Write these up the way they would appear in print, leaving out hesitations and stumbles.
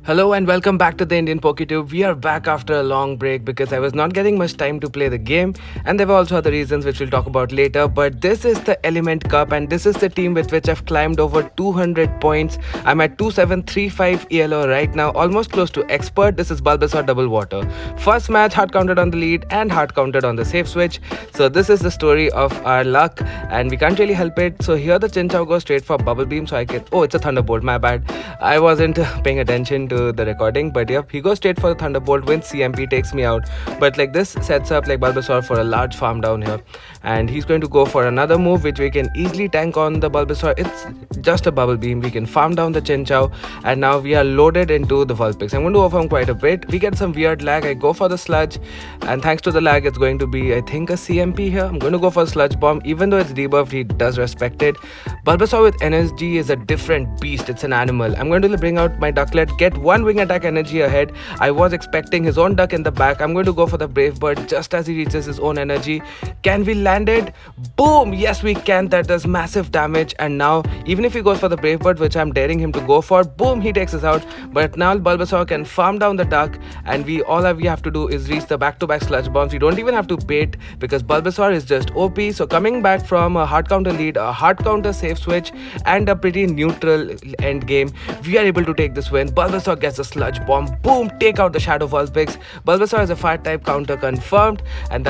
Hello and welcome back to the Indian PokeTube. We are back after a long break because I was not getting much time to play the game, and there were also other reasons which we'll talk about later. But this is the Element Cup, and this is the team with which I've climbed over 200 points. I'm at 2735 ELO right now, almost close to expert. This is Bulbasaur Double Water. First match, hard counted on the lead and hard counted on the safe switch. So this is the story of our luck, and we can't really help it. So here the Chinchou goes straight for Bubble Beam. So I can. Oh, it's a Thunderbolt. My bad. I wasn't paying attention to the recording, but yep, he goes straight for the Thunderbolt. Wins CMP, takes me out. But like this sets up like Bulbasaur for a large farm down here, and he's going to go for another move which we can easily tank on the Bulbasaur. It's just a Bubble Beam. We can farm down the Chinchou, and now we are loaded into the Vulpix. I'm going to overwhelm quite a bit. We get some weird lag. I go for the Sludge, and thanks to the lag, it's going to be, I think, a CMP here. I'm going to go for a Sludge Bomb. Even though it's debuffed, he does respect it. Bulbasaur with energy is a different beast. It's an animal. I'm going to bring out my Ducklett, get one wing attack energy ahead. I was expecting his own duck in the back. I'm going to go for the Brave Bird just as he reaches his own energy. Can we land it? Boom! Yes, we can. That does massive damage. And now, even if he goes for the Brave Bird, which I'm daring him to go for, boom, he takes us out. But now Bulbasaur can farm down the duck, and we have to do is reach the back-to-back Sludge Bombs. We don't even have to bait because Bulbasaur is just OP. So coming back from a hard counter lead, a hard counter safe switch, and a pretty neutral end game, we are able to take this win. Bulbasaur gets a Sludge Bomb. Boom! Take out the Shadow Vulpix. Bulbasaur is a fire type counter confirmed, and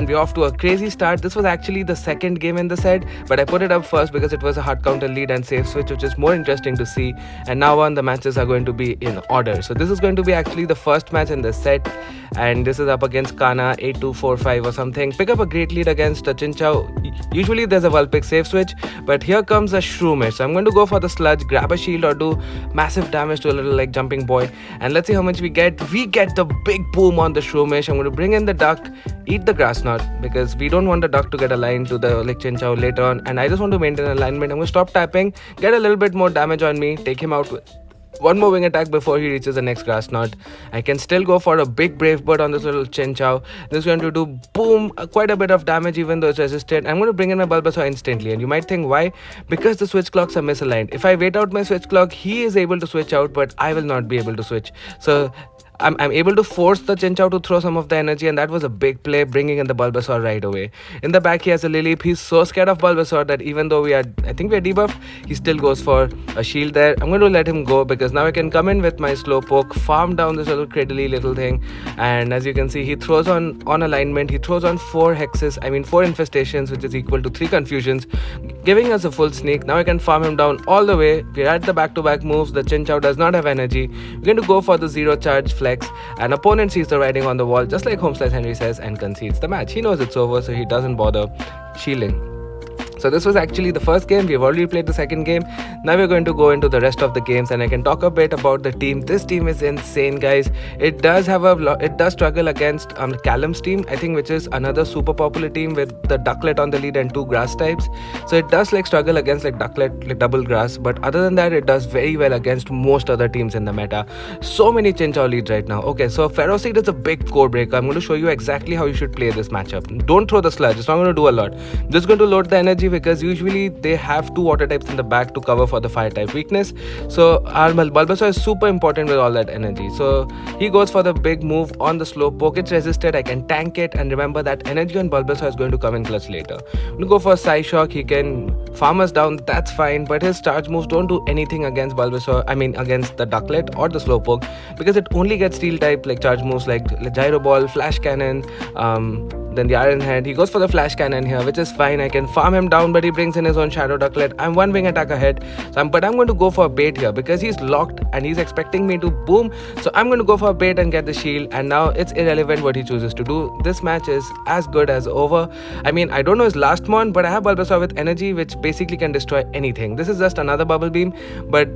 we're off to a crazy start. This was actually the second game in the set, but I put it up first because it was a hard counter lead and safe switch, which is more interesting to see. And now on, the matches are going to be in order. So this is going to be actually the first match in the set, and this is up against Kana 8245 or something. Pick up a great lead against a Chinchou. Usually there's a Vulpix safe switch, but here comes a Shroomish. So I'm going to go for the Sludge, grab a shield or do massive damage to a little like jumping boy, and let's see how much we get. We get the big boom on the Shroomish. I'm going to bring in the duck, eat the grass knot because we don't want the duck to get aligned to the like Chinchou later on, and I just want to maintain alignment. I'm going to stop tapping, get a little bit more damage on me, take him out with one more wing attack before he reaches the next grass knot. I can still go for a big Brave Bird on this little Chinchou. This is going to do boom, quite a bit of damage even though it's resisted. I'm going to bring in my Bulbasaur instantly, and you might think why? Because the switch clocks are misaligned. If I wait out my switch clock, he is able to switch out, but I will not be able to switch. So I'm able to force the Chinchou to throw some of the energy, and that was a big play, bringing in the Bulbasaur right away. In the back, he has a Lileep. He's so scared of Bulbasaur that even though I think we are debuffed, he still goes for a shield there. I'm going to let him go because now I can come in with my Slowpoke, farm down this little cradly little thing, and as you can see, he throws on alignment. He throws on 4 infestations, which is equal to 3 confusions, giving us a full sneak. Now I can farm him down all the way. We're at the back-to-back moves. The Chinchou does not have energy. We're going to go for the zero charge flex. An opponent sees the writing on the wall, just like Homeslice Henry says, and concedes the match. He knows it's over, so he doesn't bother shielding. So this was actually the first game. We've already played the second game. Now we're going to go into the rest of the games, and I can talk a bit about the team. This team is insane, guys. It does struggle against Callum's team, I think, which is another super popular team with the Ducklett on the lead and 2 grass types. So it does like struggle against like Ducklett, like double grass, but other than that, it does very well against most other teams in the meta. So many Chinchou leads right now. Okay, so Ferocity is a big core breaker. I'm going to show you exactly how you should play this matchup. Don't throw the Sludge. It's not going to do a lot. I'm just going to load the energy because usually they have 2 water types in the back to cover for the fire type weakness. So our Bulbasaur is super important with all that energy. So he goes for the big move on the Slowpoke. It's resisted. I can tank it, and remember that energy on Bulbasaur is going to come in clutch later. I'm going to go for Psyshock. He can farm us down. That's fine, but his charge moves don't do anything against Bulbasaur. Against the Ducklett or the Slowpoke, because it only gets steel type like charge moves like Gyro Ball, Flash Cannon, then the Iron Head. He goes for the Flash Cannon here, which is fine. I can farm him down, but he brings in his own Shadow Ducklett. I'm 1 wing attack ahead, but I'm going to go for a bait here because he's locked and he's expecting me to boom. So I'm going to go for a bait and get the shield, and now it's irrelevant what he chooses to do. This match is as good as over. I don't know his last mon, but I have Bulbasaur with energy, which basically can destroy anything. This is just another Bubble Beam, but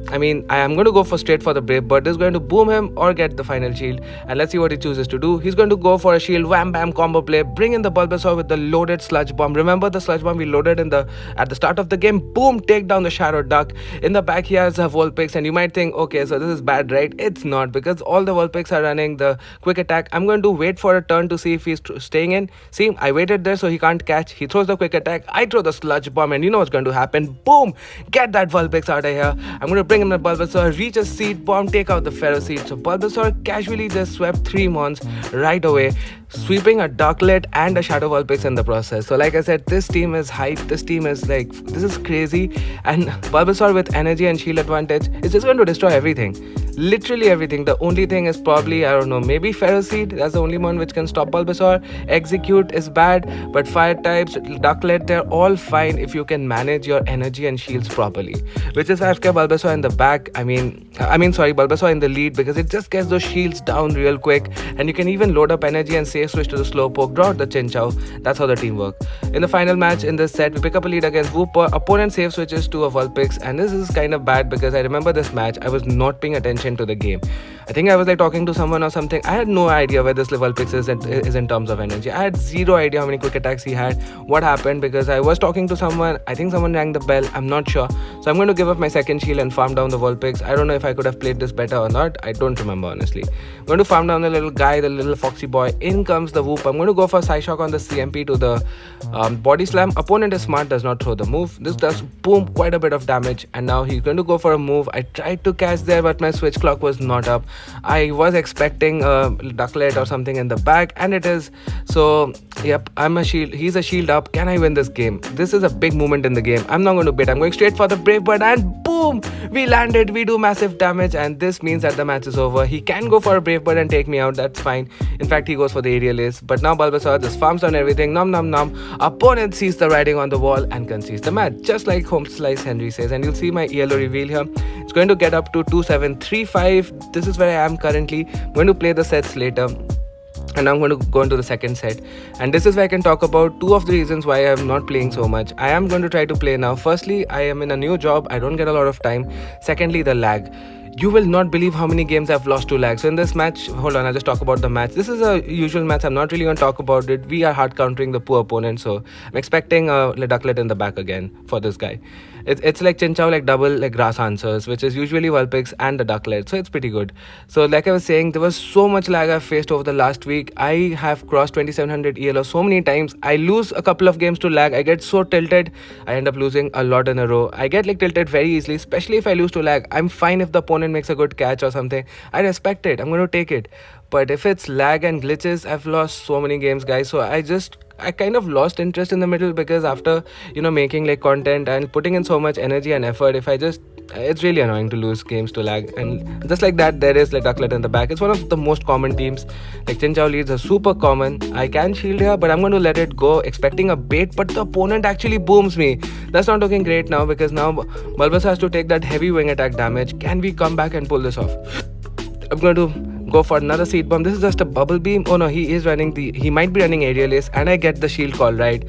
I am going to go straight for the Brave Bird. This is going to boom him or get the final shield, and let's see what he chooses to do. He's going to go for a shield, wham bam combo play, bring in the Bulbasaur with the loaded Sludge Bomb. Remember the Sludge Bomb we loaded at the start of the game? Boom, take down the Shadow Duck. In the back he has a Vulpix, and you might think, okay, so this is bad, right? It's not, because all the Vulpix are running the quick attack. I'm going to wait for a turn to see if he's staying in. See, I waited there so he can't catch. He throws the quick attack, I throw the Sludge Bomb, and you know what's going to happen. Boom, get that Vulpix out of here. I'm going to bring in the Bulbasaur, reach a Seed Bomb, take out the Ferro Seed. So Bulbasaur casually just swept 3 Mons right away, sweeping a Ducklett and a Shadow Vulpix in the process. So like I said, this team is hype. This team is like, this is crazy. And Bulbasaur with energy and shield advantage is just going to destroy everything. Literally everything. The only thing is probably, I don't know, maybe Ferro Seed. That's the only one which can stop Bulbasaur. Execute is bad, but fire types, Ducklett, they're all fine if you can manage your energy and shields properly. Which is why I've kept Bulbasaur in the back. Bulbasaur in the lead, because it just gets those shields down real quick, and you can even load up energy and safe switch to the Slowpoke, draw out the Chinchou. That's how the team works. In the final match in this set, we pick up a lead against Wooper. Opponent safe switches to a Vulpix, and this is kind of bad because I remember this match, I was not paying attention to the game. I think I was like talking to someone or something. I had no idea where this Vulpix is in terms of energy. I had zero idea how many quick attacks he had, what happened, because I was talking to someone. I think someone rang the bell, I'm not sure. So I'm going to give up my second shield and farm down the Vulpix. I don't know if I could have played this better or not. I don't remember honestly. I'm going to farm down the little guy, the little foxy boy. In comes the Whoop. I'm going to go for Psyshock on the CMP to the body slam. Opponent is smart, does not throw the move. This does boom, quite a bit of damage, and now he's going to go for a move. I tried to catch there, but my switch clock was not up. I was expecting a Ducklett or something in the back, and it is. So yep, I'm a shield, he's a shield up. Can I win this game? This is a big moment in the game. I'm not going to bait, I'm going straight for the Brave Bird, and boom, we landed. We do massive damage, and this means that the match is over. He can go for a Brave Bird and take me out, that's fine. In fact, he goes for the aerial ace, but now Bulbasaur just farms on everything. Nom nom nom. Opponent sees the writing on the wall and concedes the match, just like Home Slice Henry says. And you'll see my ELO reveal here. It's going to get up to 2735. This is where I am currently. I'm going to play the sets later, and I'm going to go into the second set, and this is where I can talk about two of the reasons why I'm not playing so much. I am going to try to play now. Firstly, I am in a new job, I don't get a lot of time. Secondly, the lag. You will not believe how many games I've lost to lag. So in this match, hold on, I'll just talk about the match. This is a usual match, I'm not really going to talk about it. We are hard countering the poor opponent, so I'm expecting a Ducklett in the back again for this guy. It's like Chinchou, like double like grass answers, which is usually Vulpix and the Ducklett, so it's pretty good. So like I was saying, there was so much lag I've faced over the last week. I have crossed 2700 ELO so many times. I lose a couple of games to lag, I get so tilted, I end up losing a lot in a row. I get like tilted very easily, especially if I lose to lag. I'm fine if the opponent makes a good catch or something, I respect it, I'm going to take it. But if it's lag and glitches, I've lost so many games, guys. So I kind of lost interest in the middle, because after making like content and putting in so much energy and effort, it's really annoying to lose games to lag. And just like that, there is like Ducklett in the back. It's one of the most common teams. Like Chinchou leads are super common. I can shield here, but I'm going to let it go, expecting a bait, but the opponent actually booms me. That's not looking great now, because now Bulbasaur has to take that heavy wing attack damage. Can we come back and pull this off? I'm going to go for another Seed Bomb. This is just a bubble beam. Oh no, he might be running aerial ace, and I get the shield call right.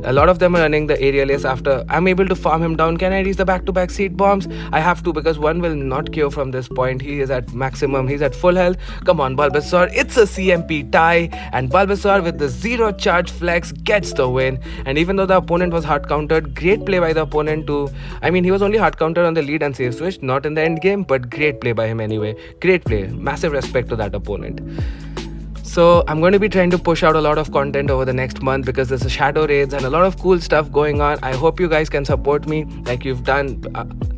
A lot of them are running the aerial ace. After I'm able to farm him down, can I reach the back-to-back Seed Bombs? I have to, because one will not cure from this point. He is at maximum, he's at full health. Come on Bulbasaur, it's a CMP tie, and Bulbasaur with the zero charge flex gets the win. And even though the opponent was hard countered, great play by the opponent to, he was only hard countered on the lead and safe switch, not in the end game, but great play by him anyway. Great play, massive respect to that opponent. So I'm going to be trying to push out a lot of content over the next month, because there's a shadow raids and a lot of cool stuff going on. I hope you guys can support me like you've done.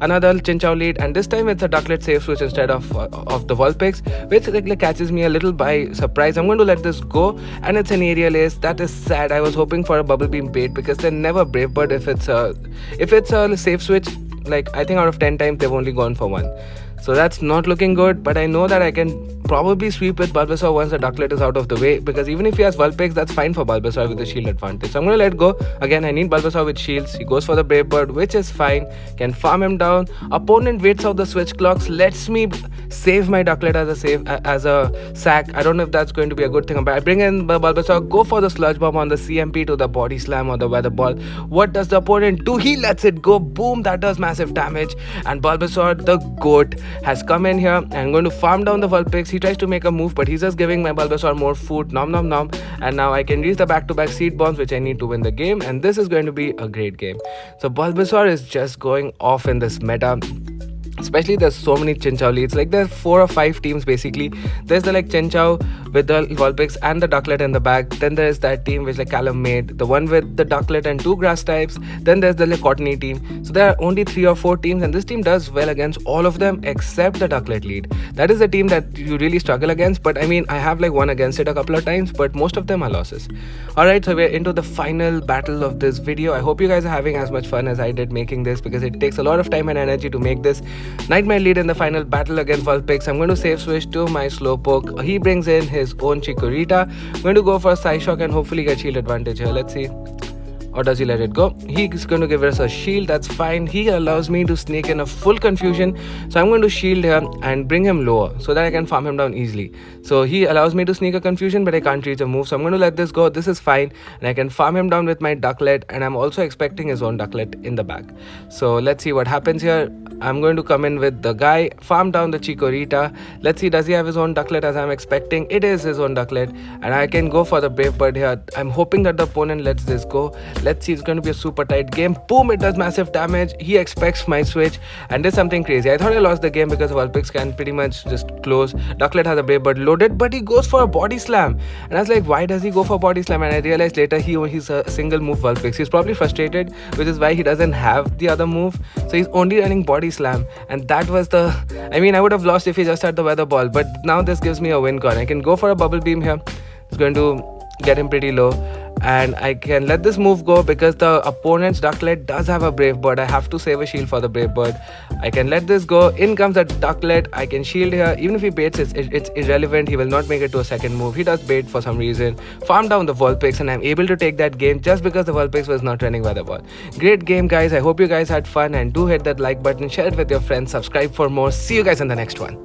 Another Chinchou lead, and this time it's a Ducklett safe switch instead of the Vulpix, which like catches me a little by surprise. I'm going to let this go, and it's an aerial ace. That is sad. I was hoping for a bubble beam bait, because they're never Brave Bird if it's a safe switch. Like I think out of 10 times they've only gone for one. So that's not looking good, but I know that I can probably sweep with Bulbasaur once the Ducklett is out of the way, because even if he has Vulpix, that's fine for Bulbasaur with the shield advantage. So I'm going to let go. Again, I need Bulbasaur with shields. He goes for the Brave Bird, which is fine. Can farm him down. Opponent waits out the switch clocks, lets me save my Ducklett as a sack. I don't know if that's going to be a good thing, but I bring in Bulbasaur, go for the Sludge Bomb on the CMP to the body slam or the weather ball. What does the opponent do? He lets it go. Boom, that does massive damage. And Bulbasaur, the GOAT, has come in here and I'm going to farm down the Vulpix. He tries to make a move, but he's just giving my Bulbasaur more food. Nom nom nom. And now I can reach the back-to-back Seed Bombs, which I need to win the game, and this is going to be a great game. So Bulbasaur is just going off in this meta. Especially there's so many Chinchou leads. Like there's 4 or 5 teams basically. There's the like Chinchou with the Vulpix and the Ducklet in the back. Then there's that team which like Callum made, the one with the Ducklet and 2 grass types. Then there's the like Cottony team. So there are only 3 or 4 teams, and this team does well against all of them except the Ducklet lead. That is the team that you really struggle against. But I mean, I have like won against it a couple of times, but most of them are losses. Alright, so we're into the final battle of this video. I hope you guys are having as much fun as I did making this, because it takes a lot of time and energy to make this. Nightmare lead in the final battle against Vulpix. I'm going to save switch to my Slowpoke. He brings in his own Chikorita. I'm going to go for Psyshock and hopefully get shield advantage here. Let's see. Or does he let it go? He's going to give us a shield. That's fine. He allows me to sneak in a full confusion. So I'm going to shield him and bring him lower so that I can farm him down easily. So he allows me to sneak a confusion, but I can't reach a move. So I'm going to let this go. This is fine. And I can farm him down with my Ducklet. And I'm also expecting his own Ducklet in the back. So let's see what happens here. I'm going to come in with the guy, farm down the Chikorita. Let's see, does he have his own Ducklet as I'm expecting? It is his own Ducklet. And I can go for the Brave Bird here. I'm hoping that the opponent lets this go. Let's see, it's going to be a super tight game. Boom, it does massive damage. He expects my switch and did something crazy. I thought I lost the game because Vulpix can pretty much just close. Ducklet has a Brave Bird loaded, but he goes for a body slam. And I was like, why does he go for body slam? And I realized later he's a single move Vulpix. He's probably frustrated, which is why he doesn't have the other move. So he's only running body slam. And that was the... I mean, I would have lost if he just had the weather ball. But now this gives me a win con. I can go for a bubble beam here. It's going to get him pretty low. And I can let this move go because the opponent's Ducklet does have a Brave Bird. I have to save a shield for the Brave Bird. I can let this go. In comes the Ducklet. I can shield here. Even if he baits, it's irrelevant. He will not make it to a second move. He does bait for some reason. Farm down the Vulpix, and I'm able to take that game just because the Vulpix was not running weather ball. Great game, guys. I hope you guys had fun, and do hit that like button, share it with your friends, subscribe for more. See you guys in the next one.